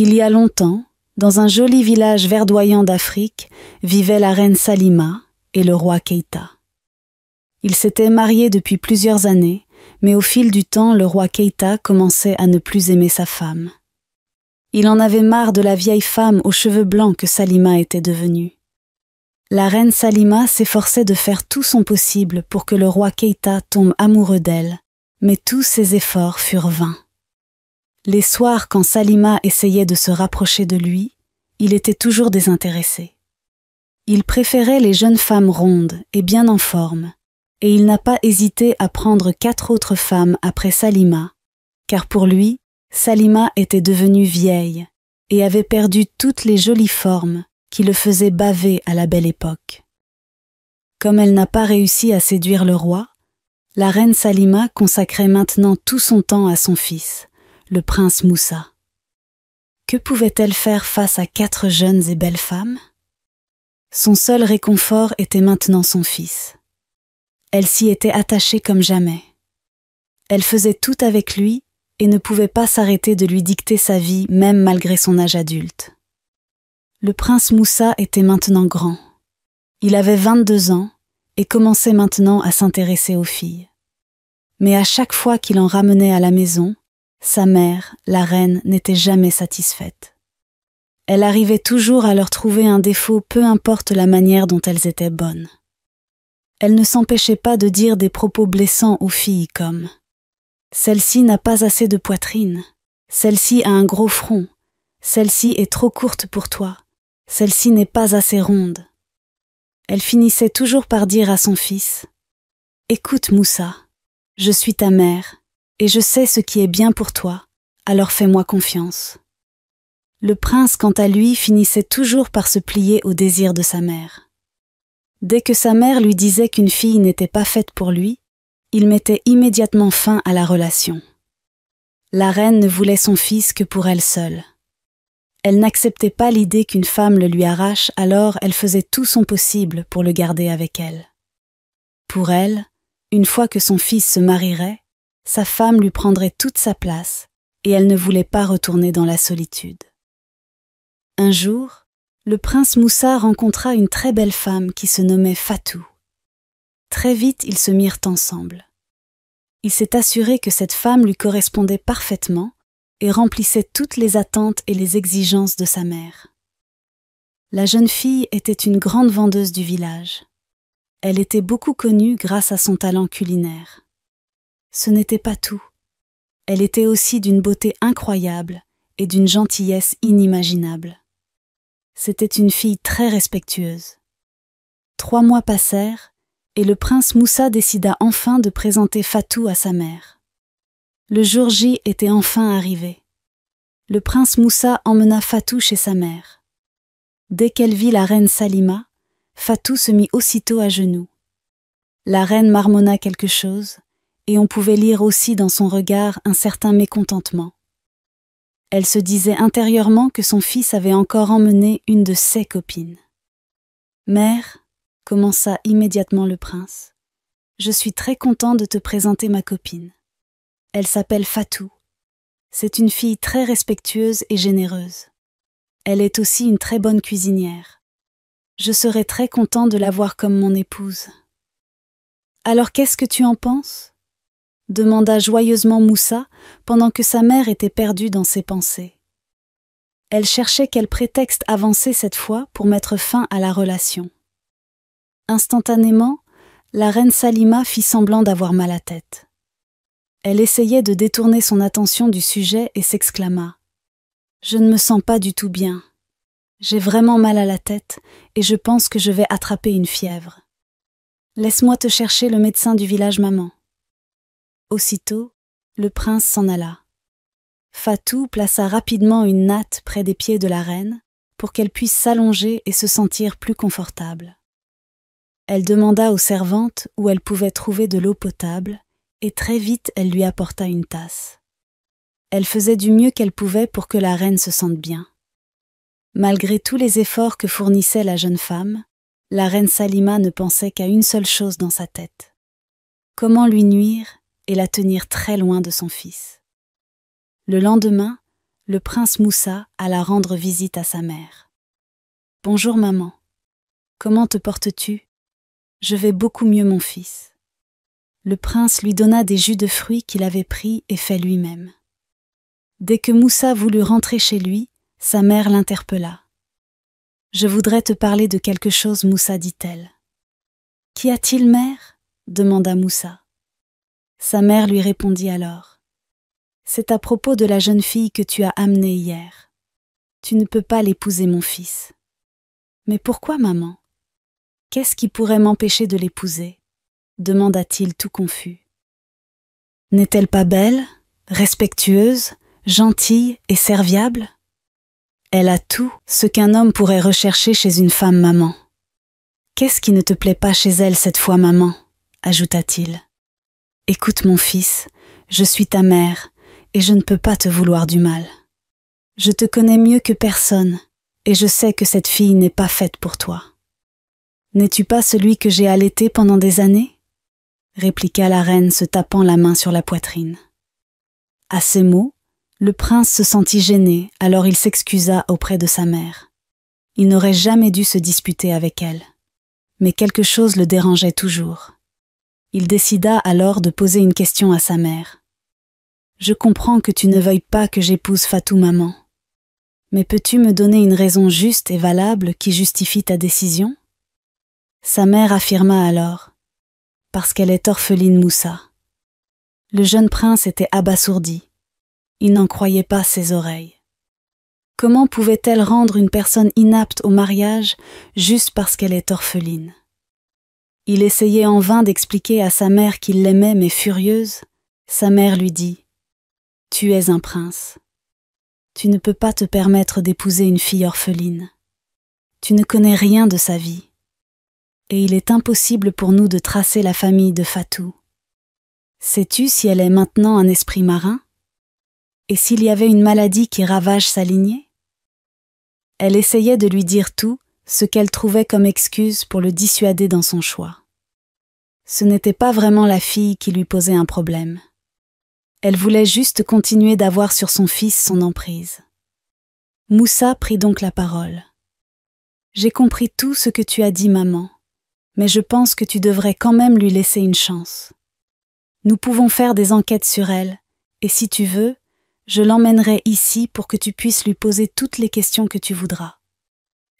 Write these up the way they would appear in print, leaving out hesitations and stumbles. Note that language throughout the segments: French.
Il y a longtemps, dans un joli village verdoyant d'Afrique, vivait la reine Salima et le roi Keïta. Ils s'étaient mariés depuis plusieurs années, mais au fil du temps, le roi Keïta commençait à ne plus aimer sa femme. Il en avait marre de la vieille femme aux cheveux blancs que Salima était devenue. La reine Salima s'efforçait de faire tout son possible pour que le roi Keïta tombe amoureux d'elle, mais tous ses efforts furent vains. Les soirs, quand Salima essayait de se rapprocher de lui, il était toujours désintéressé. Il préférait les jeunes femmes rondes et bien en forme, et il n'a pas hésité à prendre 4 autres femmes après Salima, car pour lui, Salima était devenue vieille et avait perdu toutes les jolies formes qui le faisaient baver à la belle époque. Comme elle n'a pas réussi à séduire le roi, la reine Salima consacrait maintenant tout son temps à son fils, le prince Moussa. Que pouvait-elle faire face à 4 jeunes et belles femmes? Son seul réconfort était maintenant son fils. Elle s'y était attachée comme jamais. Elle faisait tout avec lui et ne pouvait pas s'arrêter de lui dicter sa vie même malgré son âge adulte. Le prince Moussa était maintenant grand. Il avait 22 ans et commençait maintenant à s'intéresser aux filles. Mais à chaque fois qu'il en ramenait à la maison, sa mère, la reine, n'était jamais satisfaite. Elle arrivait toujours à leur trouver un défaut, peu importe la manière dont elles étaient bonnes. Elle ne s'empêchait pas de dire des propos blessants aux filles comme « Celle-ci n'a pas assez de poitrine »,« Celle-ci a un gros front »,« Celle-ci est trop courte pour toi »,« Celle-ci n'est pas assez ronde ». Elle finissait toujours par dire à son fils « Écoute Moussa, je suis ta mère et je sais ce qui est bien pour toi, alors fais-moi confiance ». Le prince, quant à lui, finissait toujours par se plier au désir de sa mère. Dès que sa mère lui disait qu'une fille n'était pas faite pour lui, il mettait immédiatement fin à la relation. La reine ne voulait son fils que pour elle seule. Elle n'acceptait pas l'idée qu'une femme le lui arrache, alors elle faisait tout son possible pour le garder avec elle. Pour elle, une fois que son fils se marierait, sa femme lui prendrait toute sa place et elle ne voulait pas retourner dans la solitude. Un jour, le prince Moussa rencontra une très belle femme qui se nommait Fatou. Très vite, ils se mirent ensemble. Il s'est assuré que cette femme lui correspondait parfaitement et remplissait toutes les attentes et les exigences de sa mère. La jeune fille était une grande vendeuse du village. Elle était beaucoup connue grâce à son talent culinaire. Ce n'était pas tout. Elle était aussi d'une beauté incroyable et d'une gentillesse inimaginable. C'était une fille très respectueuse. 3 mois passèrent et le prince Moussa décida enfin de présenter Fatou à sa mère. Le jour J était enfin arrivé. Le prince Moussa emmena Fatou chez sa mère. Dès qu'elle vit la reine Salima, Fatou se mit aussitôt à genoux. La reine marmonna quelque chose et on pouvait lire aussi dans son regard un certain mécontentement. Elle se disait intérieurement que son fils avait encore emmené une de ses copines. « Mère, » commença immédiatement le prince, « je suis très content de te présenter ma copine. Elle s'appelle Fatou. C'est une fille très respectueuse et généreuse. Elle est aussi une très bonne cuisinière. Je serais très content de la voir comme mon épouse. » « Alors qu'est-ce que tu en penses ?» demanda joyeusement Moussa pendant que sa mère était perdue dans ses pensées. Elle cherchait quel prétexte avancer cette fois pour mettre fin à la relation. Instantanément, la reine Salima fit semblant d'avoir mal à tête. Elle essayait de détourner son attention du sujet et s'exclama « Je ne me sens pas du tout bien. J'ai vraiment mal à la tête et je pense que je vais attraper une fièvre. Laisse-moi te chercher le médecin du village maman. » Aussitôt, le prince s'en alla. Fatou plaça rapidement une natte près des pieds de la reine pour qu'elle puisse s'allonger et se sentir plus confortable. Elle demanda aux servantes où elle pouvait trouver de l'eau potable et très vite elle lui apporta une tasse. Elle faisait du mieux qu'elle pouvait pour que la reine se sente bien. Malgré tous les efforts que fournissait la jeune femme, la reine Salima ne pensait qu'à une seule chose dans sa tête. Comment lui nuire et la tenir très loin de son fils. Le lendemain, le prince Moussa alla rendre visite à sa mère. « Bonjour maman. Comment te portes-tu ? Je vais beaucoup mieux mon fils. » Le prince lui donna des jus de fruits qu'il avait pris et fait lui-même. Dès que Moussa voulut rentrer chez lui, sa mère l'interpella. « Je voudrais te parler de quelque chose, Moussa, dit-elle. »« Qu'y a-t-il, mère ?» demanda Moussa. Sa mère lui répondit alors. « C'est à propos de la jeune fille que tu as amenée hier. Tu ne peux pas l'épouser, mon fils. »« Mais pourquoi, maman ? Qu'est-ce qui pourrait m'empêcher de l'épouser ?» demanda-t-il tout confus. « N'est-elle pas belle, respectueuse, gentille et serviable ? Elle a tout ce qu'un homme pourrait rechercher chez une femme, maman. Qu'est-ce qui ne te plaît pas chez elle cette fois, maman ? Ajouta-t-il. Écoute mon fils, je suis ta mère et je ne peux pas te vouloir du mal. Je te connais mieux que personne et je sais que cette fille n'est pas faite pour toi. N'es-tu pas celui que j'ai allaité pendant des années ? Répliqua la reine se tapant la main sur la poitrine. À ces mots, le prince se sentit gêné, alors il s'excusa auprès de sa mère. Il n'aurait jamais dû se disputer avec elle. Mais quelque chose le dérangeait toujours. Il décida alors de poser une question à sa mère. « Je comprends que tu ne veuilles pas que j'épouse Fatou, maman. Mais peux-tu me donner une raison juste et valable qui justifie ta décision ?» Sa mère affirma alors. « Parce qu'elle est orpheline, Moussa. » Le jeune prince était abasourdi. Il n'en croyait pas ses oreilles. Comment pouvait-elle rendre une personne inapte au mariage juste parce qu'elle est orpheline ? Il essayait en vain d'expliquer à sa mère qu'il l'aimait, mais furieuse, sa mère lui dit « Tu es un prince. Tu ne peux pas te permettre d'épouser une fille orpheline. Tu ne connais rien de sa vie. Et il est impossible pour nous de tracer la famille de Fatou. Sais-tu si elle est maintenant un esprit marin ? Et s'il y avait une maladie qui ravage sa lignée ? » Elle essayait de lui dire tout, ce qu'elle trouvait comme excuse pour le dissuader dans son choix. Ce n'était pas vraiment la fille qui lui posait un problème. Elle voulait juste continuer d'avoir sur son fils son emprise. Moussa prit donc la parole. « J'ai compris tout ce que tu as dit, maman, mais je pense que tu devrais quand même lui laisser une chance. Nous pouvons faire des enquêtes sur elle, et si tu veux, je l'emmènerai ici pour que tu puisses lui poser toutes les questions que tu voudras.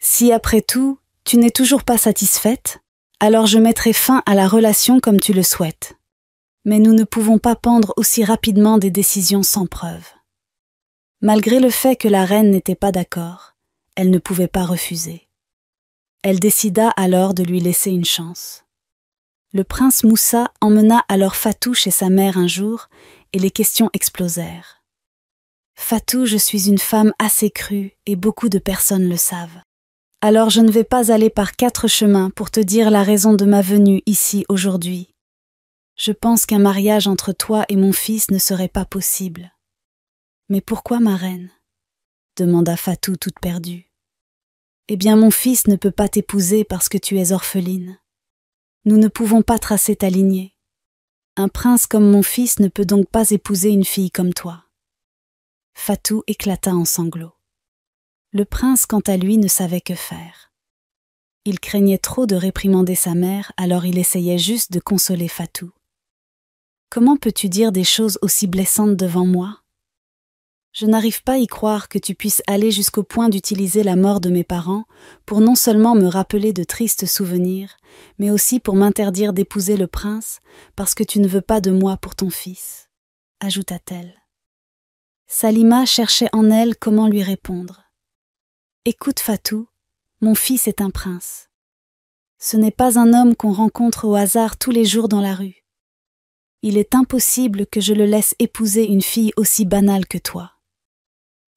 Si après tout, tu n'es toujours pas satisfaite, alors je mettrai fin à la relation comme tu le souhaites. Mais nous ne pouvons pas prendre aussi rapidement des décisions sans preuve. » Malgré le fait que la reine n'était pas d'accord, elle ne pouvait pas refuser. Elle décida alors de lui laisser une chance. Le prince Moussa emmena alors Fatou chez sa mère un jour et les questions explosèrent. « Fatou, je suis une femme assez crue et beaucoup de personnes le savent. Alors je ne vais pas aller par 4 chemins pour te dire la raison de ma venue ici aujourd'hui. Je pense qu'un mariage entre toi et mon fils ne serait pas possible. »« Mais pourquoi, ma reine ?» demanda Fatou toute perdue. « Eh bien, mon fils ne peut pas t'épouser parce que tu es orpheline. Nous ne pouvons pas tracer ta lignée. Un prince comme mon fils ne peut donc pas épouser une fille comme toi. » Fatou éclata en sanglots. Le prince, quant à lui, ne savait que faire. Il craignait trop de réprimander sa mère, alors il essayait juste de consoler Fatou. « Comment peux-tu dire des choses aussi blessantes devant moi ? Je n'arrive pas à y croire que tu puisses aller jusqu'au point d'utiliser la mort de mes parents pour non seulement me rappeler de tristes souvenirs, mais aussi pour m'interdire d'épouser le prince parce que tu ne veux pas de moi pour ton fils, » ajouta-t-elle. Salima cherchait en elle comment lui répondre. « Écoute Fatou, mon fils est un prince. Ce n'est pas un homme qu'on rencontre au hasard tous les jours dans la rue. Il est impossible que je le laisse épouser une fille aussi banale que toi. »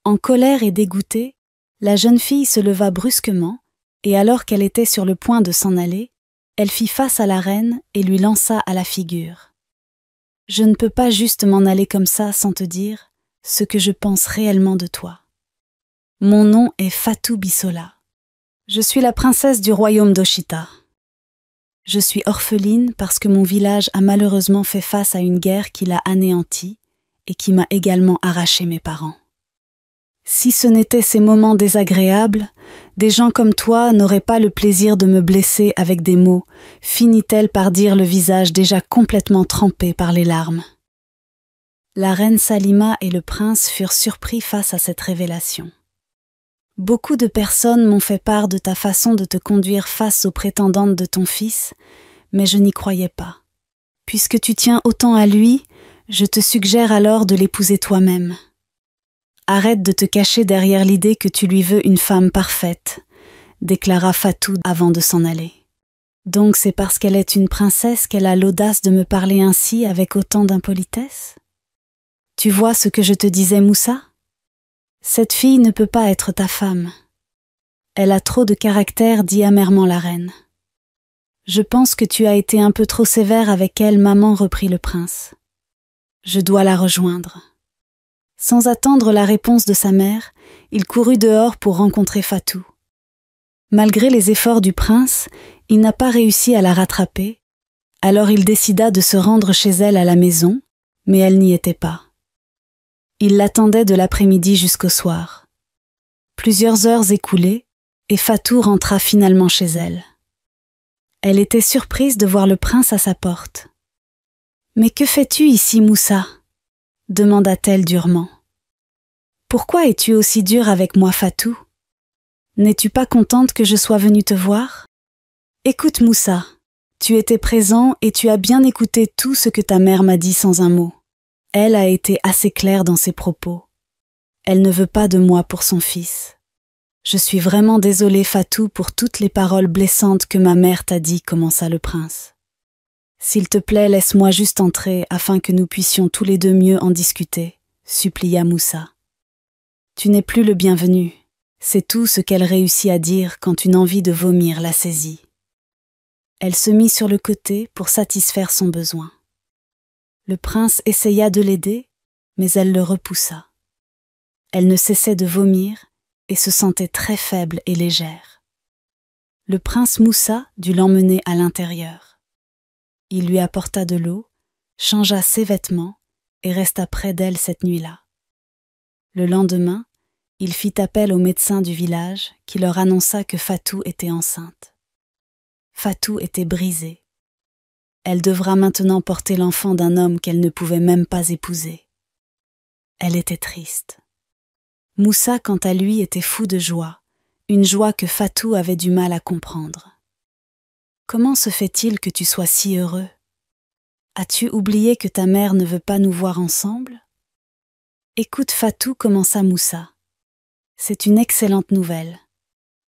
En colère et dégoûtée, la jeune fille se leva brusquement et alors qu'elle était sur le point de s'en aller, elle fit face à la reine et lui lança à la figure. « Je ne peux pas juste m'en aller comme ça sans te dire ce que je pense réellement de toi. Mon nom est Fatou Bissola. Je suis la princesse du royaume d'Ochita. Je suis orpheline parce que mon village a malheureusement fait face à une guerre qui l'a anéantie et qui m'a également arraché mes parents. Si ce n'étaient ces moments désagréables, des gens comme toi n'auraient pas le plaisir de me blesser avec des mots, finit-elle par dire, le visage déjà complètement trempé par les larmes. La reine Salima et le prince furent surpris face à cette révélation. Beaucoup de personnes m'ont fait part de ta façon de te conduire face aux prétendantes de ton fils, mais je n'y croyais pas. Puisque tu tiens autant à lui, je te suggère alors de l'épouser toi-même. Arrête de te cacher derrière l'idée que tu lui veux une femme parfaite, déclara Fatou avant de s'en aller. Donc c'est parce qu'elle est une princesse qu'elle a l'audace de me parler ainsi avec autant d'impolitesse? Tu vois ce que je te disais, Moussa? Cette fille ne peut pas être ta femme. Elle a trop de caractère, dit amèrement la reine. Je pense que tu as été un peu trop sévère avec elle, maman, reprit le prince. Je dois la rejoindre. Sans attendre la réponse de sa mère, il courut dehors pour rencontrer Fatou. Malgré les efforts du prince, il n'a pas réussi à la rattraper, alors il décida de se rendre chez elle à la maison, mais elle n'y était pas. Il l'attendait de l'après-midi jusqu'au soir. Plusieurs heures écoulées, et Fatou rentra finalement chez elle. Elle était surprise de voir le prince à sa porte. « Mais que fais-tu ici, Moussa ?» demanda-t-elle durement. « Pourquoi es-tu aussi dur avec moi, Fatou? N'es-tu pas contente que je sois venue te voir? Écoute, Moussa, tu étais présent et tu as bien écouté tout ce que ta mère m'a dit sans un mot. Elle a été assez claire dans ses propos. Elle ne veut pas de moi pour son fils. Je suis vraiment désolée, Fatou, pour toutes les paroles blessantes que ma mère t'a dit, commença le prince. S'il te plaît, laisse-moi juste entrer afin que nous puissions tous les deux mieux en discuter, supplia Moussa. Tu n'es plus le bienvenu. C'est tout ce qu'elle réussit à dire quand une envie de vomir la saisit. Elle se mit sur le côté pour satisfaire son besoin. Le prince essaya de l'aider, mais elle le repoussa. Elle ne cessait de vomir et se sentait très faible et légère. Le prince Moussa dut l'emmener à l'intérieur. Il lui apporta de l'eau, changea ses vêtements et resta près d'elle cette nuit-là. Le lendemain, il fit appel au médecin du village qui leur annonça que Fatou était enceinte. Fatou était brisée. Elle devra maintenant porter l'enfant d'un homme qu'elle ne pouvait même pas épouser. Elle était triste. Moussa, quant à lui, était fou de joie, une joie que Fatou avait du mal à comprendre. Comment se fait-il que tu sois si heureux? As-tu oublié que ta mère ne veut pas nous voir ensemble? Écoute, Fatou, commença Moussa. C'est une excellente nouvelle.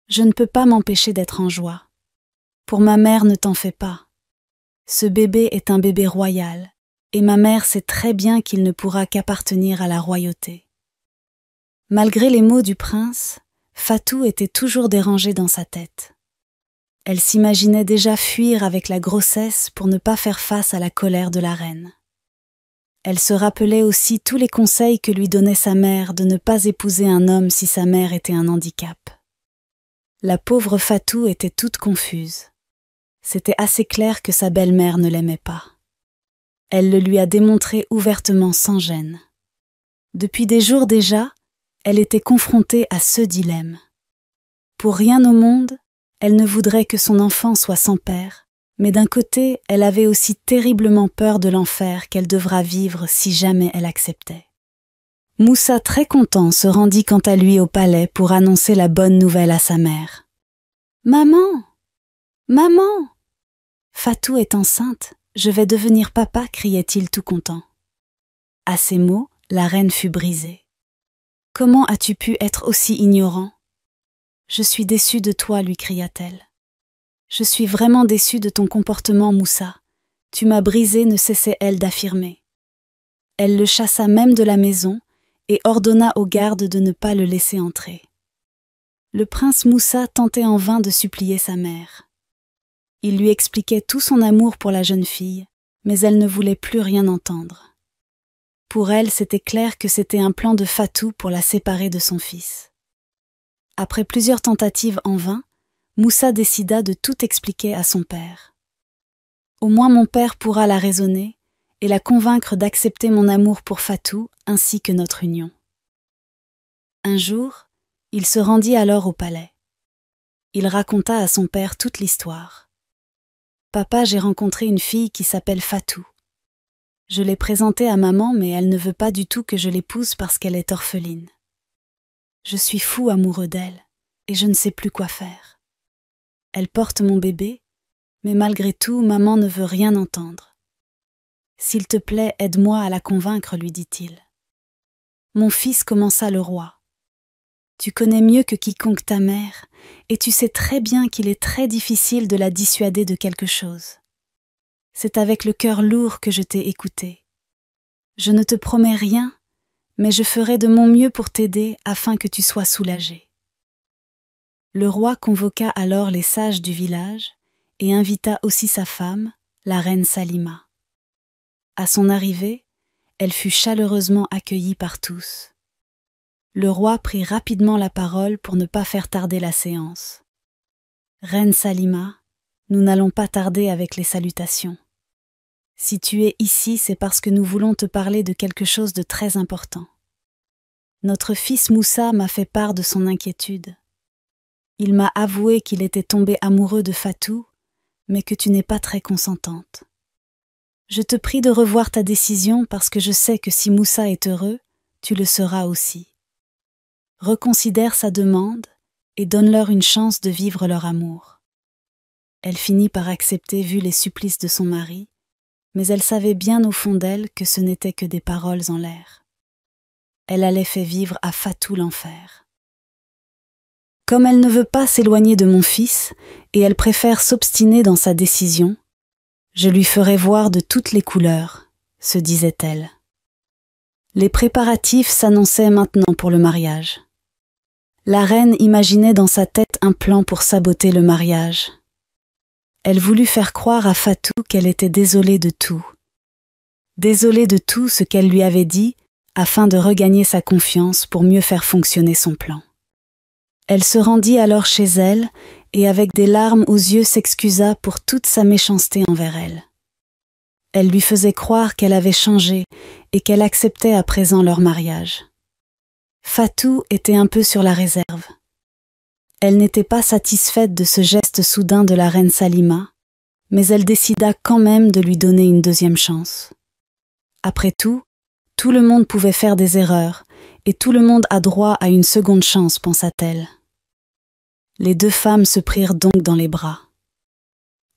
Je ne peux pas m'empêcher d'être en joie. Pour ma mère, ne t'en fais pas. Ce bébé est un bébé royal, et ma mère sait très bien qu'il ne pourra qu'appartenir à la royauté. Malgré les mots du prince, Fatou était toujours dérangée dans sa tête. Elle s'imaginait déjà fuir avec la grossesse pour ne pas faire face à la colère de la reine. Elle se rappelait aussi tous les conseils que lui donnait sa mère de ne pas épouser un homme si sa mère était un handicap. La pauvre Fatou était toute confuse. C'était assez clair que sa belle-mère ne l'aimait pas. Elle le lui a démontré ouvertement sans gêne. Depuis des jours déjà, elle était confrontée à ce dilemme. Pour rien au monde, elle ne voudrait que son enfant soit sans père, mais d'un côté, elle avait aussi terriblement peur de l'enfer qu'elle devra vivre si jamais elle acceptait. Moussa, très content, se rendit quant à lui au palais pour annoncer la bonne nouvelle à sa mère. « Maman! Maman! Fatou est enceinte, je vais devenir papa, criait-il tout content. À ces mots, la reine fut brisée. « Comment as-tu pu être aussi ignorant? Je suis déçue de toi, lui cria-t-elle. Je suis vraiment déçue de ton comportement, Moussa. Tu m'as brisée, ne cessait elle d'affirmer. Elle le chassa même de la maison et ordonna aux gardes de ne pas le laisser entrer. Le prince Moussa tentait en vain de supplier sa mère. Il lui expliquait tout son amour pour la jeune fille, mais elle ne voulait plus rien entendre. Pour elle, c'était clair que c'était un plan de Fatou pour la séparer de son fils. Après plusieurs tentatives en vain, Moussa décida de tout expliquer à son père. Au moins mon père pourra la raisonner et la convaincre d'accepter mon amour pour Fatou ainsi que notre union. Un jour, il se rendit alors au palais. Il raconta à son père toute l'histoire. « Papa, j'ai rencontré une fille qui s'appelle Fatou. Je l'ai présentée à maman, mais elle ne veut pas du tout que je l'épouse parce qu'elle est orpheline. Je suis fou amoureux d'elle, et je ne sais plus quoi faire. Elle porte mon bébé, mais malgré tout, maman ne veut rien entendre. S'il te plaît, aide-moi à la convaincre, lui dit-il. Mon fils, commença le roi. Tu connais mieux que quiconque ta mère, et tu sais très bien qu'il est très difficile de la dissuader de quelque chose. C'est avec le cœur lourd que je t'ai écouté. Je ne te promets rien, mais je ferai de mon mieux pour t'aider afin que tu sois soulagé. » Le roi convoqua alors les sages du village et invita aussi sa femme, la reine Salima. À son arrivée, elle fut chaleureusement accueillie par tous. Le roi prit rapidement la parole pour ne pas faire tarder la séance. « Reine Salima, nous n'allons pas tarder avec les salutations. Si tu es ici, c'est parce que nous voulons te parler de quelque chose de très important. Notre fils Moussa m'a fait part de son inquiétude. Il m'a avoué qu'il était tombé amoureux de Fatou, mais que tu n'es pas très consentante. Je te prie de revoir ta décision parce que je sais que si Moussa est heureux, tu le seras aussi. Reconsidère sa demande et donne-leur une chance de vivre leur amour. » Elle finit par accepter vu les supplices de son mari, mais elle savait bien au fond d'elle que ce n'étaient que des paroles en l'air. Elle allait faire vivre à Fatou l'enfer. « Comme elle ne veut pas s'éloigner de mon fils et elle préfère s'obstiner dans sa décision, je lui ferai voir de toutes les couleurs, se disait-elle. Les préparatifs s'annonçaient maintenant pour le mariage. La reine imaginait dans sa tête un plan pour saboter le mariage. Elle voulut faire croire à Fatou qu'elle était désolée de tout. Désolée de tout ce qu'elle lui avait dit afin de regagner sa confiance pour mieux faire fonctionner son plan. Elle se rendit alors chez elle et avec des larmes aux yeux s'excusa pour toute sa méchanceté envers elle. Elle lui faisait croire qu'elle avait changé et qu'elle acceptait à présent leur mariage. Fatou était un peu sur la réserve. Elle n'était pas satisfaite de ce geste soudain de la reine Salima, mais elle décida quand même de lui donner une deuxième chance. Après tout le monde pouvait faire des erreurs, et tout le monde a droit à une seconde chance, pensa-t-elle. Les deux femmes se prirent donc dans les bras.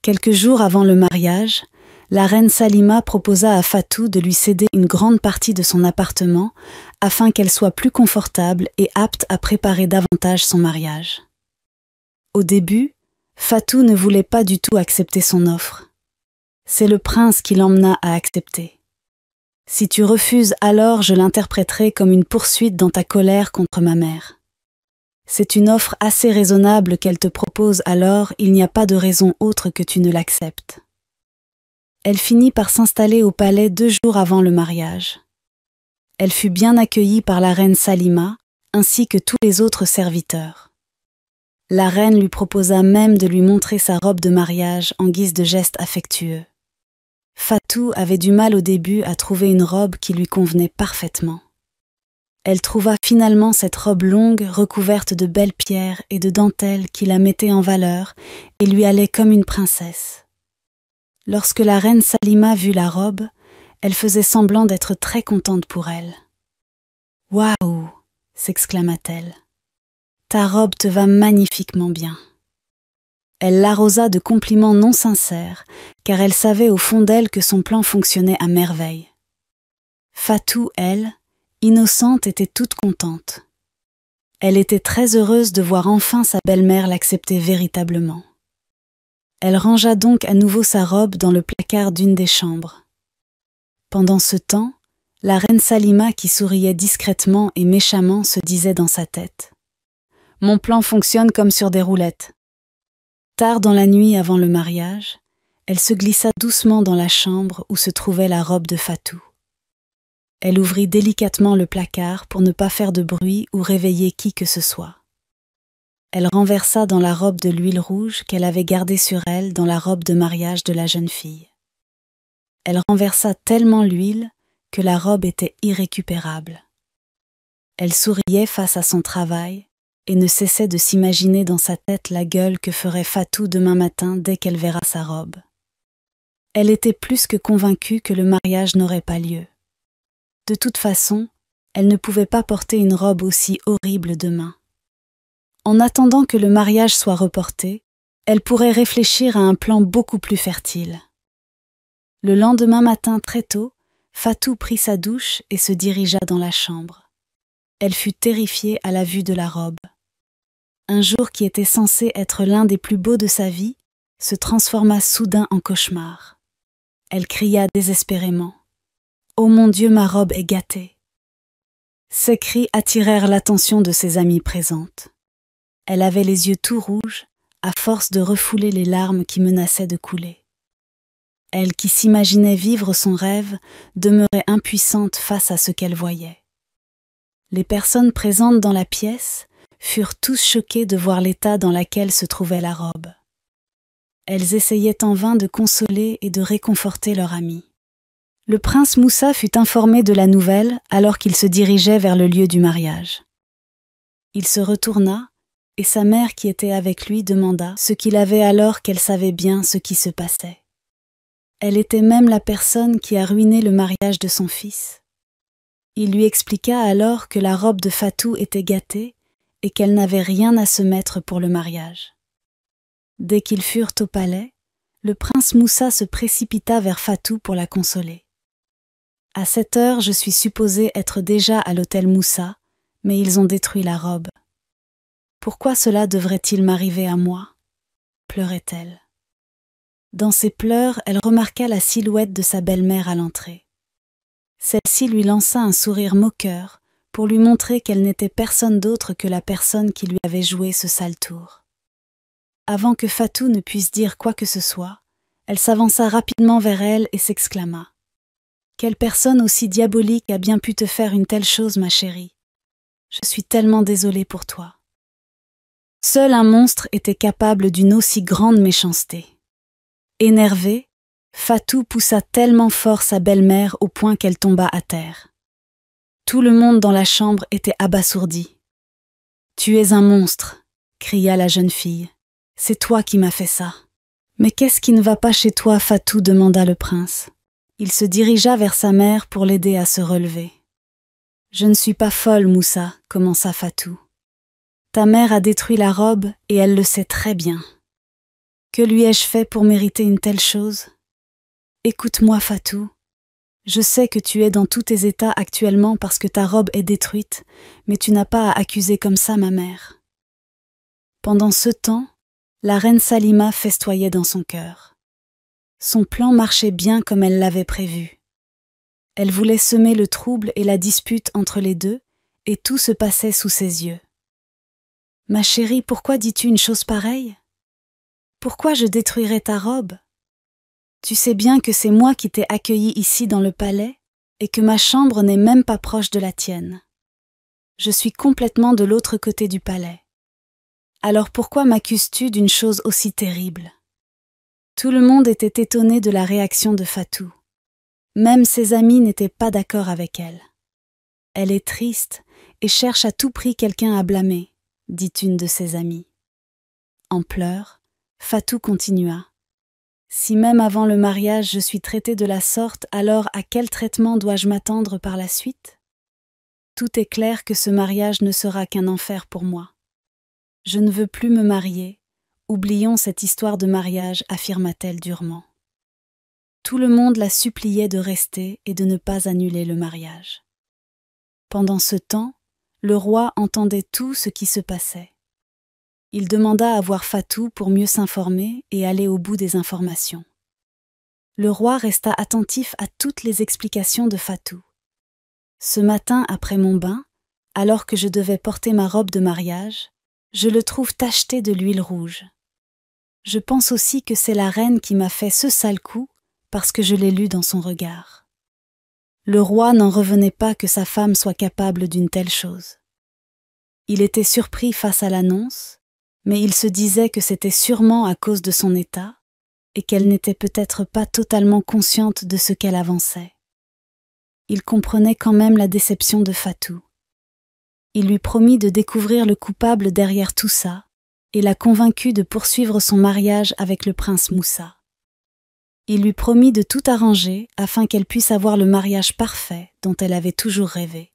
Quelques jours avant le mariage, la reine Salima proposa à Fatou de lui céder une grande partie de son appartement afin qu'elle soit plus confortable et apte à préparer davantage son mariage. Au début, Fatou ne voulait pas du tout accepter son offre. C'est le prince qui l'emmena à accepter. « Si tu refuses, alors je l'interpréterai comme une poursuite dans ta colère contre ma mère. C'est une offre assez raisonnable qu'elle te propose, alors il n'y a pas de raison autre que tu ne l'acceptes. » Elle finit par s'installer au palais 2 jours avant le mariage. Elle fut bien accueillie par la reine Salima, ainsi que tous les autres serviteurs. La reine lui proposa même de lui montrer sa robe de mariage en guise de geste affectueux. Fatou avait du mal au début à trouver une robe qui lui convenait parfaitement. Elle trouva finalement cette robe longue recouverte de belles pierres et de dentelles qui la mettaient en valeur et lui allait comme une princesse. Lorsque la reine Salima vit la robe, elle faisait semblant d'être très contente pour elle. « Waouh !» s'exclama-t-elle. « Ta robe te va magnifiquement bien. » Elle l'arrosa de compliments non sincères, car elle savait au fond d'elle que son plan fonctionnait à merveille. Fatou, elle, innocente, était toute contente. Elle était très heureuse de voir enfin sa belle-mère l'accepter véritablement. Elle rangea donc à nouveau sa robe dans le placard d'une des chambres. Pendant ce temps, la reine Salima, qui souriait discrètement et méchamment, se disait dans sa tête : « Mon plan fonctionne comme sur des roulettes. » Tard dans la nuit avant le mariage, elle se glissa doucement dans la chambre où se trouvait la robe de Fatou. Elle ouvrit délicatement le placard pour ne pas faire de bruit ou réveiller qui que ce soit. Elle renversa dans la robe de l'huile rouge qu'elle avait gardée sur elle dans la robe de mariage de la jeune fille. Elle renversa tellement l'huile que la robe était irrécupérable. Elle souriait face à son travail et ne cessait de s'imaginer dans sa tête la gueule que ferait Fatou demain matin dès qu'elle verra sa robe. Elle était plus que convaincue que le mariage n'aurait pas lieu. De toute façon, elle ne pouvait pas porter une robe aussi horrible demain. En attendant que le mariage soit reporté, elle pourrait réfléchir à un plan beaucoup plus fertile. Le lendemain matin très tôt, Fatou prit sa douche et se dirigea dans la chambre. Elle fut terrifiée à la vue de la robe. Un jour qui était censé être l'un des plus beaux de sa vie se transforma soudain en cauchemar. Elle cria désespérément « Oh mon Dieu, ma robe est gâtée !» Ces cris attirèrent l'attention de ses amies présentes. Elle avait les yeux tout rouges, à force de refouler les larmes qui menaçaient de couler. Elle qui s'imaginait vivre son rêve demeurait impuissante face à ce qu'elle voyait. Les personnes présentes dans la pièce furent tous choquées de voir l'état dans lequel se trouvait la robe. Elles essayaient en vain de consoler et de réconforter leur amie. Le prince Moussa fut informé de la nouvelle alors qu'il se dirigeait vers le lieu du mariage. Il se retourna et sa mère qui était avec lui demanda ce qu'il avait alors qu'elle savait bien ce qui se passait. Elle était même la personne qui a ruiné le mariage de son fils. Il lui expliqua alors que la robe de Fatou était gâtée et qu'elle n'avait rien à se mettre pour le mariage. Dès qu'ils furent au palais, le prince Moussa se précipita vers Fatou pour la consoler. À cette heure, je suis supposée être déjà à l'hôtel Moussa, mais ils ont détruit la robe. Pourquoi cela devrait-il m'arriver à moi ? Pleurait-elle. Dans ses pleurs, elle remarqua la silhouette de sa belle-mère à l'entrée. Celle-ci lui lança un sourire moqueur pour lui montrer qu'elle n'était personne d'autre que la personne qui lui avait joué ce sale tour. Avant que Fatou ne puisse dire quoi que ce soit, elle s'avança rapidement vers elle et s'exclama « Quelle personne aussi diabolique a bien pu te faire une telle chose, ma chérie ? Je suis tellement désolée pour toi. » Seul un monstre était capable d'une aussi grande méchanceté. Énervée, Fatou poussa tellement fort sa belle-mère au point qu'elle tomba à terre. Tout le monde dans la chambre était abasourdi. « Tu es un monstre !» cria la jeune fille. « C'est toi qui m'as fait ça. »« Mais qu'est-ce qui ne va pas chez toi, Fatou ?» demanda le prince. Il se dirigea vers sa mère pour l'aider à se relever. « Je ne suis pas folle, Moussa, » commença Fatou. « Ta mère a détruit la robe et elle le sait très bien. Que lui ai-je fait pour mériter une telle chose ? Écoute-moi, Fatou. Je sais que tu es dans tous tes états actuellement parce que ta robe est détruite, mais tu n'as pas à accuser comme ça ma mère. » Pendant ce temps, la reine Salima festoyait dans son cœur. Son plan marchait bien comme elle l'avait prévu. Elle voulait semer le trouble et la dispute entre les deux, et tout se passait sous ses yeux. « Ma chérie, pourquoi dis-tu une chose pareille ? Pourquoi je détruirais ta robe ? Tu sais bien que c'est moi qui t'ai accueilli ici dans le palais et que ma chambre n'est même pas proche de la tienne. Je suis complètement de l'autre côté du palais. Alors pourquoi m'accuses-tu d'une chose aussi terrible ? » Tout le monde était étonné de la réaction de Fatou. Même ses amis n'étaient pas d'accord avec elle. « Elle est triste et cherche à tout prix quelqu'un à blâmer, » dit une de ses amies. En pleurs, Fatou continua. « Si même avant le mariage je suis traitée de la sorte, alors à quel traitement dois-je m'attendre par la suite ? Tout est clair que ce mariage ne sera qu'un enfer pour moi. Je ne veux plus me marier. Oublions cette histoire de mariage, affirma-t-elle durement. Tout le monde la suppliait de rester et de ne pas annuler le mariage. Pendant ce temps, le roi entendait tout ce qui se passait. Il demanda à voir Fatou pour mieux s'informer et aller au bout des informations. Le roi resta attentif à toutes les explications de Fatou. Ce matin, après mon bain, alors que je devais porter ma robe de mariage, je le trouve tacheté de l'huile rouge. Je pense aussi que c'est la reine qui m'a fait ce sale coup parce que je l'ai lu dans son regard. Le roi n'en revenait pas que sa femme soit capable d'une telle chose. Il était surpris face à l'annonce, mais il se disait que c'était sûrement à cause de son état et qu'elle n'était peut-être pas totalement consciente de ce qu'elle avançait. Il comprenait quand même la déception de Fatou. Il lui promit de découvrir le coupable derrière tout ça et la convaincut de poursuivre son mariage avec le prince Moussa. Il lui promit de tout arranger afin qu'elle puisse avoir le mariage parfait dont elle avait toujours rêvé.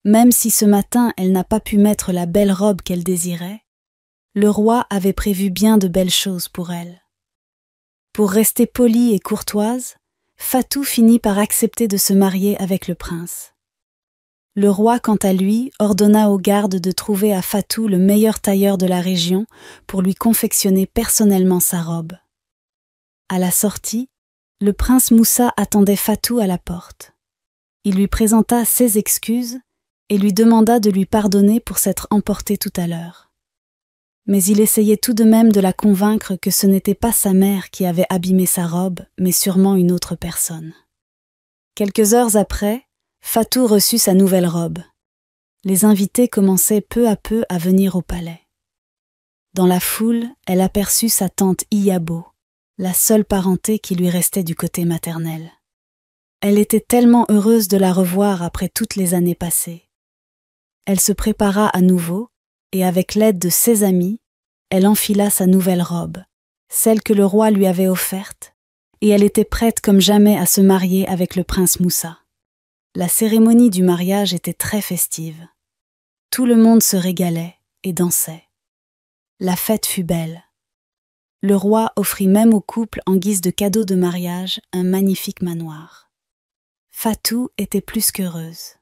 Même si ce matin elle n'a pas pu mettre la belle robe qu'elle désirait, le roi avait prévu bien de belles choses pour elle. Pour rester polie et courtoise, Fatou finit par accepter de se marier avec le prince. Le roi, quant à lui, ordonna aux gardes de trouver à Fatou le meilleur tailleur de la région pour lui confectionner personnellement sa robe. À la sortie, le prince Moussa attendait Fatou à la porte. Il lui présenta ses excuses et lui demanda de lui pardonner pour s'être emporté tout à l'heure. Mais il essayait tout de même de la convaincre que ce n'était pas sa mère qui avait abîmé sa robe, mais sûrement une autre personne. Quelques heures après, Fatou reçut sa nouvelle robe. Les invités commençaient peu à peu à venir au palais. Dans la foule, elle aperçut sa tante Iyabo, la seule parenté qui lui restait du côté maternel. Elle était tellement heureuse de la revoir après toutes les années passées. Elle se prépara à nouveau, et avec l'aide de ses amis, elle enfila sa nouvelle robe, celle que le roi lui avait offerte, et elle était prête comme jamais à se marier avec le prince Moussa. La cérémonie du mariage était très festive. Tout le monde se régalait et dansait. La fête fut belle. Le roi offrit même au couple en guise de cadeau de mariage un magnifique manoir. Fatou était plus qu'heureuse.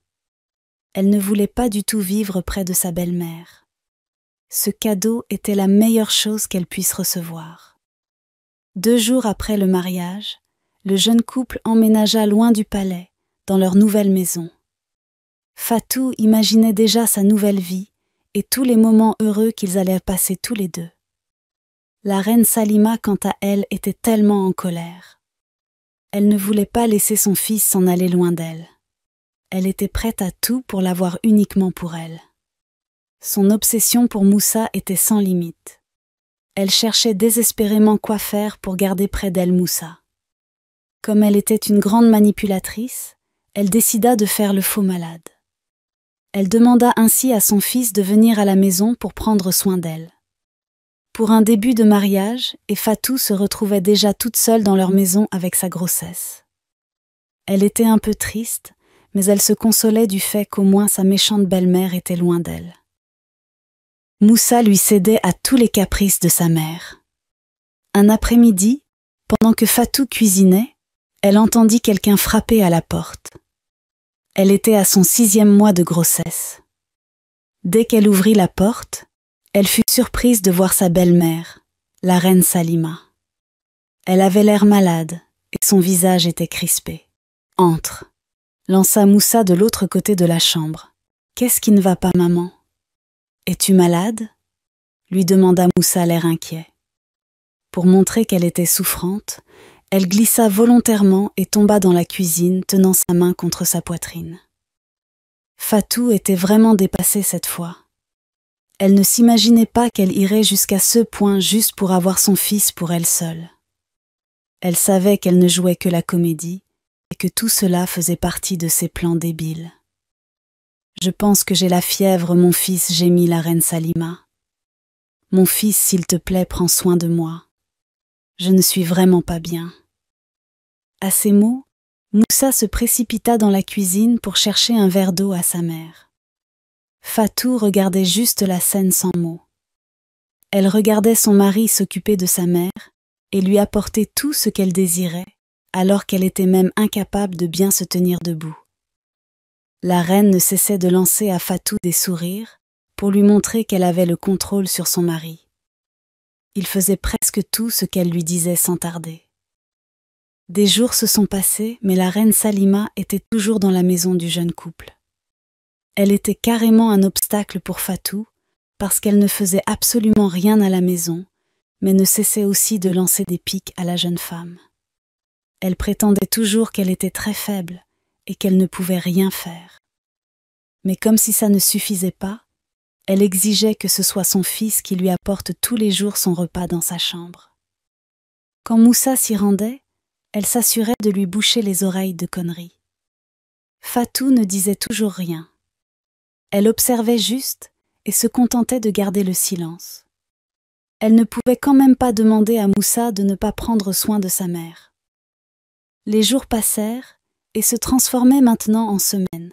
Elle ne voulait pas du tout vivre près de sa belle-mère. Ce cadeau était la meilleure chose qu'elle puisse recevoir. 2 jours après le mariage, le jeune couple emménagea loin du palais, dans leur nouvelle maison. Fatou imaginait déjà sa nouvelle vie et tous les moments heureux qu'ils allaient passer tous les deux. La reine Salima, quant à elle, était tellement en colère. Elle ne voulait pas laisser son fils s'en aller loin d'elle. Elle était prête à tout pour l'avoir uniquement pour elle. Son obsession pour Moussa était sans limite. Elle cherchait désespérément quoi faire pour garder près d'elle Moussa. Comme elle était une grande manipulatrice, elle décida de faire le faux malade. Elle demanda ainsi à son fils de venir à la maison pour prendre soin d'elle. Pour un début de mariage, et Fatou se retrouvait déjà toute seule dans leur maison avec sa grossesse. Elle était un peu triste, mais elle se consolait du fait qu'au moins sa méchante belle-mère était loin d'elle. Moussa lui cédait à tous les caprices de sa mère. Un après-midi, pendant que Fatou cuisinait, elle entendit quelqu'un frapper à la porte. Elle était à son 6e mois de grossesse. Dès qu'elle ouvrit la porte, elle fut surprise de voir sa belle-mère, la reine Salima. Elle avait l'air malade et son visage était crispé. « Entre !» lança Moussa de l'autre côté de la chambre. « Qu'est-ce qui ne va pas, maman ? Es-tu malade ?» lui demanda Moussa l'air inquiet. Pour montrer qu'elle était souffrante, elle glissa volontairement et tomba dans la cuisine, tenant sa main contre sa poitrine. Fatou était vraiment dépassée cette fois. Elle ne s'imaginait pas qu'elle irait jusqu'à ce point juste pour avoir son fils pour elle seule. Elle savait qu'elle ne jouait que la comédie et que tout cela faisait partie de ses plans débiles. « Je pense que j'ai la fièvre, mon fils, » gémit la reine Salima. « Mon fils, s'il te plaît, prends soin de moi. Je ne suis vraiment pas bien. » À ces mots, Moussa se précipita dans la cuisine pour chercher un verre d'eau à sa mère. Fatou regardait juste la scène sans mots. Elle regardait son mari s'occuper de sa mère et lui apporter tout ce qu'elle désirait, alors qu'elle était même incapable de bien se tenir debout. La reine ne cessait de lancer à Fatou des sourires pour lui montrer qu'elle avait le contrôle sur son mari. Il faisait presque tout ce qu'elle lui disait sans tarder. Des jours se sont passés, mais la reine Salima était toujours dans la maison du jeune couple. Elle était carrément un obstacle pour Fatou, parce qu'elle ne faisait absolument rien à la maison, mais ne cessait aussi de lancer des piques à la jeune femme. Elle prétendait toujours qu'elle était très faible et qu'elle ne pouvait rien faire. Mais comme si ça ne suffisait pas, elle exigeait que ce soit son fils qui lui apporte tous les jours son repas dans sa chambre. Quand Moussa s'y rendait, elle s'assurait de lui boucher les oreilles de conneries. Fatou ne disait toujours rien. Elle observait juste et se contentait de garder le silence. Elle ne pouvait quand même pas demander à Moussa de ne pas prendre soin de sa mère. Les jours passèrent et se transformaient maintenant en semaines.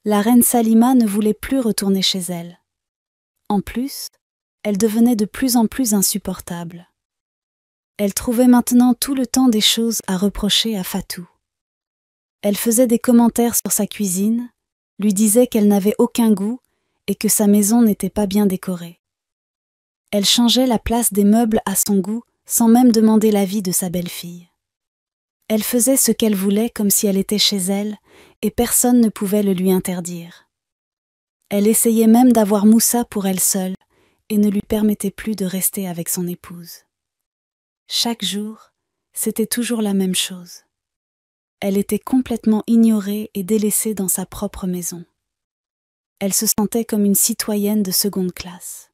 La reine Salima ne voulait plus retourner chez elle. En plus, elle devenait de plus en plus insupportable. Elle trouvait maintenant tout le temps des choses à reprocher à Fatou. Elle faisait des commentaires sur sa cuisine, lui disait qu'elle n'avait aucun goût et que sa maison n'était pas bien décorée. Elle changeait la place des meubles à son goût sans même demander l'avis de sa belle-fille. Elle faisait ce qu'elle voulait comme si elle était chez elle et personne ne pouvait le lui interdire. Elle essayait même d'avoir Moussa pour elle seule et ne lui permettait plus de rester avec son épouse. Chaque jour, c'était toujours la même chose. Elle était complètement ignorée et délaissée dans sa propre maison. Elle se sentait comme une citoyenne de seconde classe.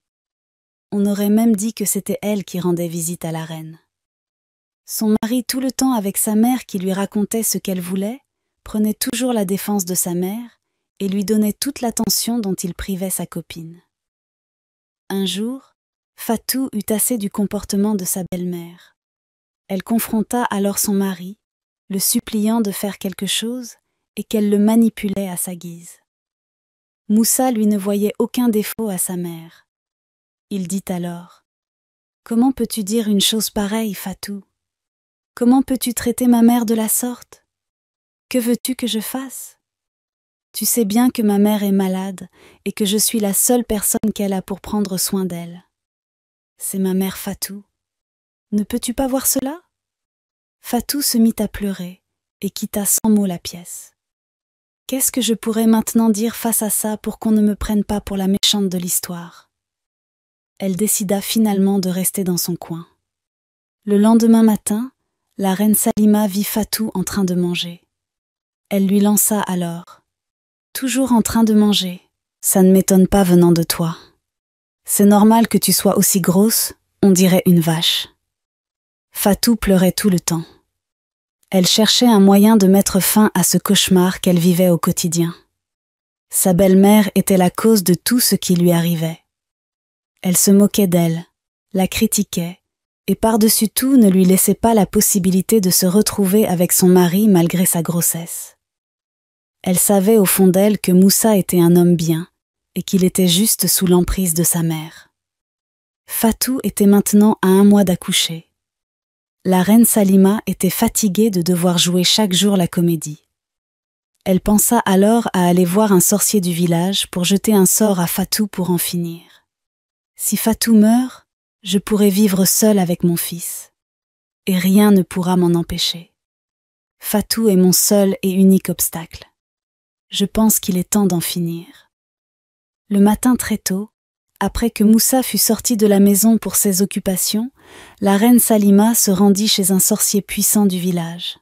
On aurait même dit que c'était elle qui rendait visite à la reine. Son mari, tout le temps avec sa mère qui lui racontait ce qu'elle voulait, prenait toujours la défense de sa mère et lui donnait toute l'attention dont il privait sa copine. Un jour, Fatou eut assez du comportement de sa belle-mère. Elle confronta alors son mari, le suppliant de faire quelque chose et qu'elle le manipulait à sa guise. Moussa, lui, ne voyait aucun défaut à sa mère. Il dit alors : « Comment peux-tu dire une chose pareille, Fatou ? Comment peux-tu traiter ma mère de la sorte ? Que veux-tu que je fasse ? Tu sais bien que ma mère est malade et que je suis la seule personne qu'elle a pour prendre soin d'elle. C'est ma mère Fatou. Ne peux-tu pas voir cela ? » Fatou se mit à pleurer et quitta sans mot la pièce. Qu'est-ce que je pourrais maintenant dire face à ça pour qu'on ne me prenne pas pour la méchante de l'histoire ? Elle décida finalement de rester dans son coin. Le lendemain matin, la reine Salima vit Fatou en train de manger. Elle lui lança alors : « Toujours en train de manger, ça ne m'étonne pas venant de toi. C'est normal que tu sois aussi grosse, on dirait une vache. » Fatou pleurait tout le temps. Elle cherchait un moyen de mettre fin à ce cauchemar qu'elle vivait au quotidien. Sa belle-mère était la cause de tout ce qui lui arrivait. Elle se moquait d'elle, la critiquait, et par-dessus tout ne lui laissait pas la possibilité de se retrouver avec son mari malgré sa grossesse. Elle savait au fond d'elle que Moussa était un homme bien et qu'il était juste sous l'emprise de sa mère. Fatou était maintenant à 1 mois d'accoucher. La reine Salima était fatiguée de devoir jouer chaque jour la comédie. Elle pensa alors à aller voir un sorcier du village pour jeter un sort à Fatou pour en finir. Si Fatou meurt, je pourrai vivre seule avec mon fils. Et rien ne pourra m'en empêcher. Fatou est mon seul et unique obstacle. Je pense qu'il est temps d'en finir. Le matin très tôt, après que Moussa fut sorti de la maison pour ses occupations, la reine Salima se rendit chez un sorcier puissant du village.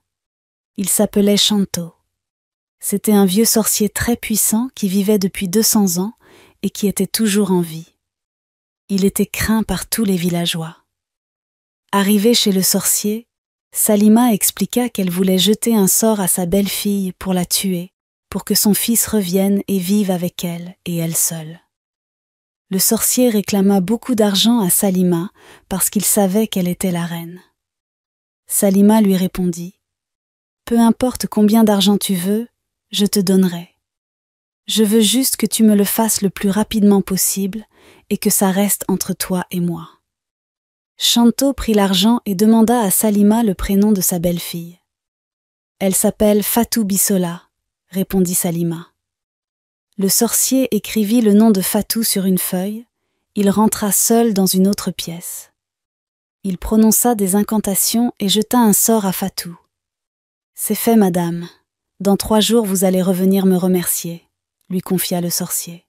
Il s'appelait Shanto. C'était un vieux sorcier très puissant qui vivait depuis 200 ans et qui était toujours en vie. Il était craint par tous les villageois. Arrivée chez le sorcier, Salima expliqua qu'elle voulait jeter un sort à sa belle-fille pour la tuer, pour que son fils revienne et vive avec elle et elle seule. Le sorcier réclama beaucoup d'argent à Salima parce qu'il savait qu'elle était la reine. Salima lui répondit : « Peu importe combien d'argent tu veux, je te donnerai. Je veux juste que tu me le fasses le plus rapidement possible et que ça reste entre toi et moi. » Shanto prit l'argent et demanda à Salima le prénom de sa belle-fille. « Elle s'appelle Fatou Bissola », répondit Salima. Le sorcier écrivit le nom de Fatou sur une feuille. Il rentra seul dans une autre pièce. Il prononça des incantations et jeta un sort à Fatou. « C'est fait, madame. Dans 3 jours, vous allez revenir me remercier, » lui confia le sorcier.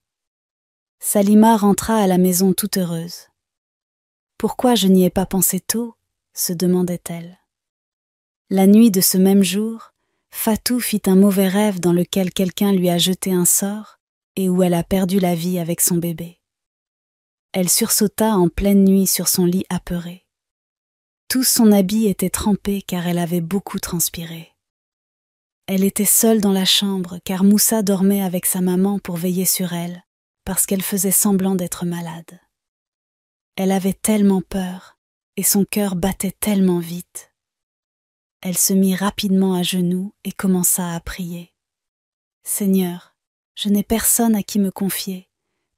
Salima rentra à la maison toute heureuse. « Pourquoi je n'y ai pas pensé tôt ?» se demandait-elle. La nuit de ce même jour, Fatou fit un mauvais rêve dans lequel quelqu'un lui a jeté un sort et où elle a perdu la vie avec son bébé. Elle sursauta en pleine nuit sur son lit apeuré. Tout son habit était trempé car elle avait beaucoup transpiré. Elle était seule dans la chambre car Moussa dormait avec sa maman pour veiller sur elle, parce qu'elle faisait semblant d'être malade. Elle avait tellement peur et son cœur battait tellement vite. Elle se mit rapidement à genoux et commença à prier. « Seigneur, je n'ai personne à qui me confier.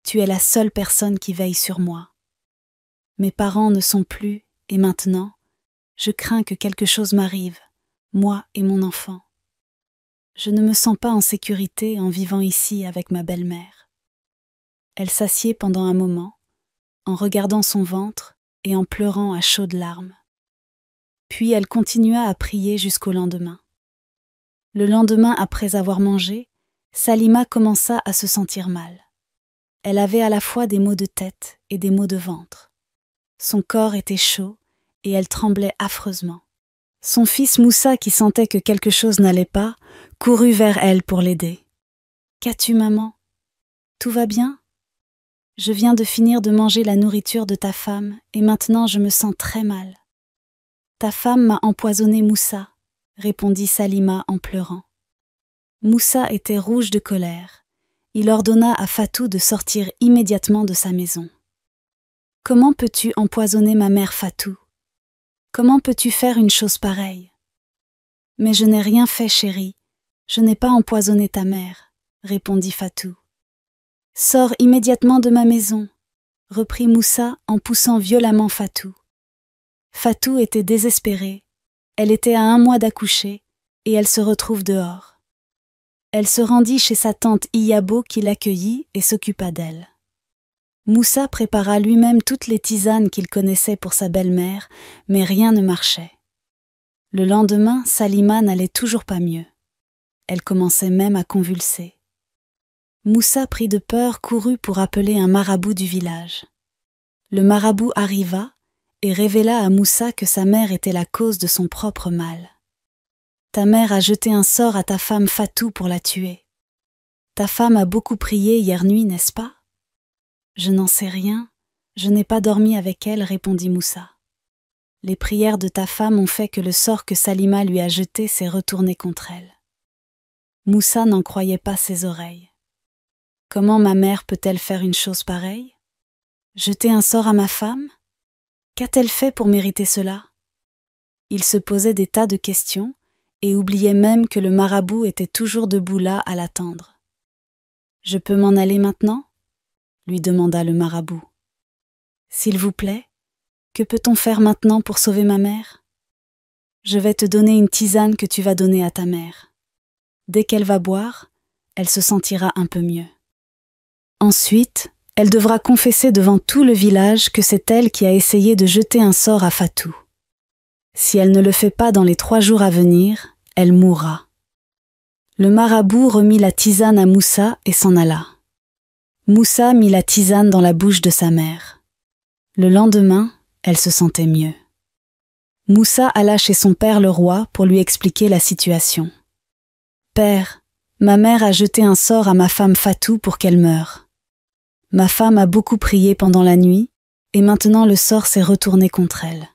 Tu es la seule personne qui veille sur moi. Mes parents ne sont plus et maintenant, je crains que quelque chose m'arrive, moi et mon enfant. Je ne me sens pas en sécurité en vivant ici avec ma belle-mère. » Elle s'assied pendant un moment, en regardant son ventre et en pleurant à chaudes larmes. Puis elle continua à prier jusqu'au lendemain. Le lendemain, après avoir mangé, Salima commença à se sentir mal. Elle avait à la fois des maux de tête et des maux de ventre. Son corps était chaud et elle tremblait affreusement. Son fils Moussa, qui sentait que quelque chose n'allait pas, courut vers elle pour l'aider. « Qu'as-tu, maman? Tout va bien? Je viens de finir de manger la nourriture de ta femme et maintenant je me sens très mal. »« Ta femme m'a empoisonné Moussa, » répondit Salima en pleurant. Moussa était rouge de colère. Il ordonna à Fatou de sortir immédiatement de sa maison. « Comment peux-tu empoisonner ma mère Fatou? Comment peux-tu faire une chose pareille? »« Mais je n'ai rien fait, chérie. Je n'ai pas empoisonné ta mère, » répondit Fatou. « Sors immédiatement de ma maison, » reprit Moussa en poussant violemment Fatou. Fatou était désespérée. Elle était à 1 mois d'accoucher et elle se retrouve dehors. Elle se rendit chez sa tante Iyabo qui l'accueillit et s'occupa d'elle. Moussa prépara lui-même toutes les tisanes qu'il connaissait pour sa belle-mère, mais rien ne marchait. Le lendemain, Salima n'allait toujours pas mieux. Elle commençait même à convulser. Moussa, pris de peur, courut pour appeler un marabout du village. Le marabout arriva et révéla à Moussa que sa mère était la cause de son propre mal. « Ta mère a jeté un sort à ta femme Fatou pour la tuer. Ta femme a beaucoup prié hier nuit, n'est-ce pas? »« Je n'en sais rien, je n'ai pas dormi avec elle, » répondit Moussa. « Les prières de ta femme ont fait que le sort que Salima lui a jeté s'est retourné contre elle. » Moussa n'en croyait pas ses oreilles. « Comment ma mère peut-elle faire une chose pareille? Jeter un sort à ma femme? Qu'a-t-elle fait pour mériter cela? » Il se posait des tas de questions et oubliait même que le marabout était toujours debout là à l'attendre. « Je peux m'en aller maintenant ?» lui demanda le marabout. « S'il vous plaît, que peut-on faire maintenant pour sauver ma mère? Je vais te donner une tisane que tu vas donner à ta mère. Dès qu'elle va boire, elle se sentira un peu mieux. Ensuite, elle devra confesser devant tout le village que c'est elle qui a essayé de jeter un sort à Fatou. Si elle ne le fait pas dans les 3 jours à venir, elle mourra. » Le marabout remit la tisane à Moussa et s'en alla. Moussa mit la tisane dans la bouche de sa mère. Le lendemain, elle se sentait mieux. Moussa alla chez son père le roi pour lui expliquer la situation. « Père, ma mère a jeté un sort à ma femme Fatou pour qu'elle meure. Ma femme a beaucoup prié pendant la nuit et maintenant le sort s'est retourné contre elle.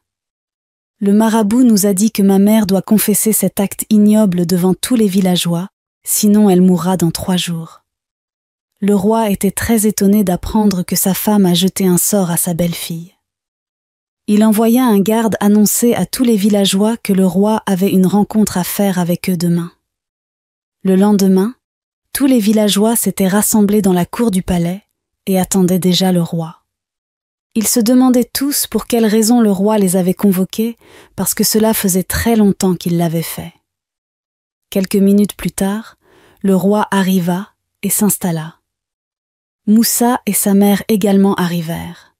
Le marabout nous a dit que ma mère doit confesser cet acte ignoble devant tous les villageois, sinon elle mourra dans 3 jours. » Le roi était très étonné d'apprendre que sa femme a jeté un sort à sa belle-fille. Il envoya un garde annoncer à tous les villageois que le roi avait une rencontre à faire avec eux demain. Le lendemain, tous les villageois s'étaient rassemblés dans la cour du palais et attendaient déjà le roi. Ils se demandaient tous pour quelle raison le roi les avait convoqués, parce que cela faisait très longtemps qu'il l'avait fait. Quelques minutes plus tard, le roi arriva et s'installa. Moussa et sa mère également arrivèrent.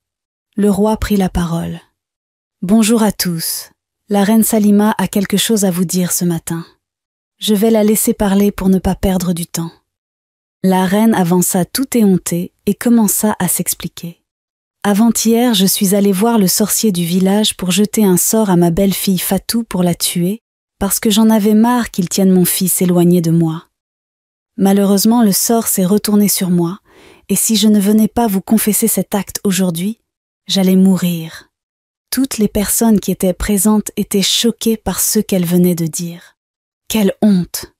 Le roi prit la parole. « Bonjour à tous. La reine Salima a quelque chose à vous dire ce matin. Je vais la laisser parler pour ne pas perdre du temps. » La reine avança tout éhontée et commença à s'expliquer. « Avant-hier, je suis allée voir le sorcier du village pour jeter un sort à ma belle-fille Fatou pour la tuer, parce que j'en avais marre qu'il tienne mon fils éloigné de moi. Malheureusement, le sort s'est retourné sur moi, et si je ne venais pas vous confesser cet acte aujourd'hui, j'allais mourir. » Toutes les personnes qui étaient présentes étaient choquées par ce qu'elle venait de dire. Quelle honte!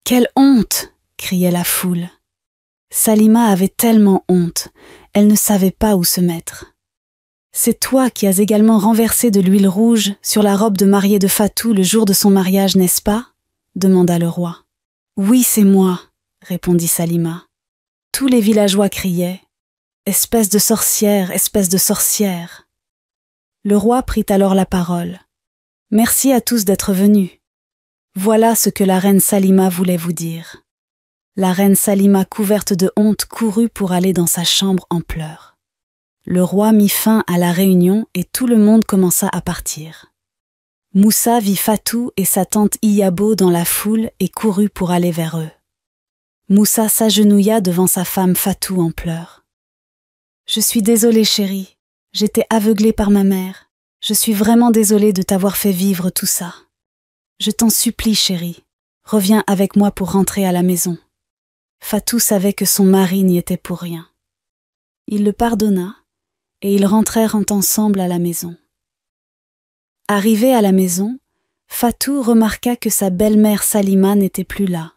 Quelle honte! Criait la foule. Salima avait tellement honte, elle ne savait pas où se mettre. C'est toi qui as également renversé de l'huile rouge sur la robe de mariée de Fatou le jour de son mariage, n'est-ce pas? Demanda le roi. Oui, c'est moi, répondit Salima. Tous les villageois criaient « Espèce de sorcière, espèce de sorcière !» Le roi prit alors la parole. « Merci à tous d'être venus. Voilà ce que la reine Salima voulait vous dire. » La reine Salima, couverte de honte, courut pour aller dans sa chambre en pleurs. Le roi mit fin à la réunion et tout le monde commença à partir. Moussa vit Fatou et sa tante Iyabo dans la foule et courut pour aller vers eux. Moussa s'agenouilla devant sa femme Fatou en pleurs. « Je suis désolée, chérie. J'étais aveuglée par ma mère. Je suis vraiment désolée de t'avoir fait vivre tout ça. Je t'en supplie, chérie. Reviens avec moi pour rentrer à la maison. » Fatou savait que son mari n'y était pour rien. Il le pardonna et ils rentrèrent ensemble à la maison. Arrivé à la maison, Fatou remarqua que sa belle-mère Salima n'était plus là.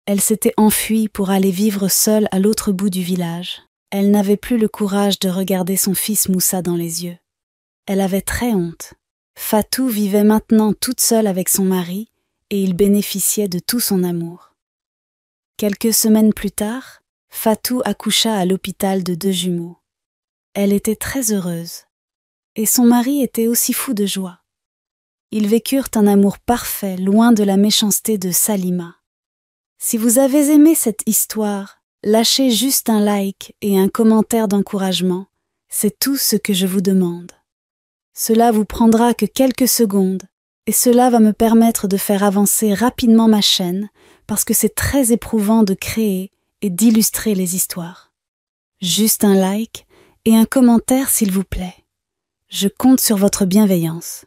Elle s'était enfuie pour aller vivre seule à l'autre bout du village. Elle n'avait plus le courage de regarder son fils Moussa dans les yeux. Elle avait très honte. Fatou vivait maintenant toute seule avec son mari et il bénéficiait de tout son amour. Quelques semaines plus tard, Fatou accoucha à l'hôpital de 2 jumeaux. Elle était très heureuse. Et son mari était aussi fou de joie. Ils vécurent un amour parfait, loin de la méchanceté de Salima. Si vous avez aimé cette histoire, lâchez juste un like et un commentaire d'encouragement, c'est tout ce que je vous demande. Cela vous prendra que quelques secondes, et cela va me permettre de faire avancer rapidement ma chaîne, parce que c'est très éprouvant de créer et d'illustrer les histoires. Juste un like et un commentaire s'il vous plaît. Je compte sur votre bienveillance.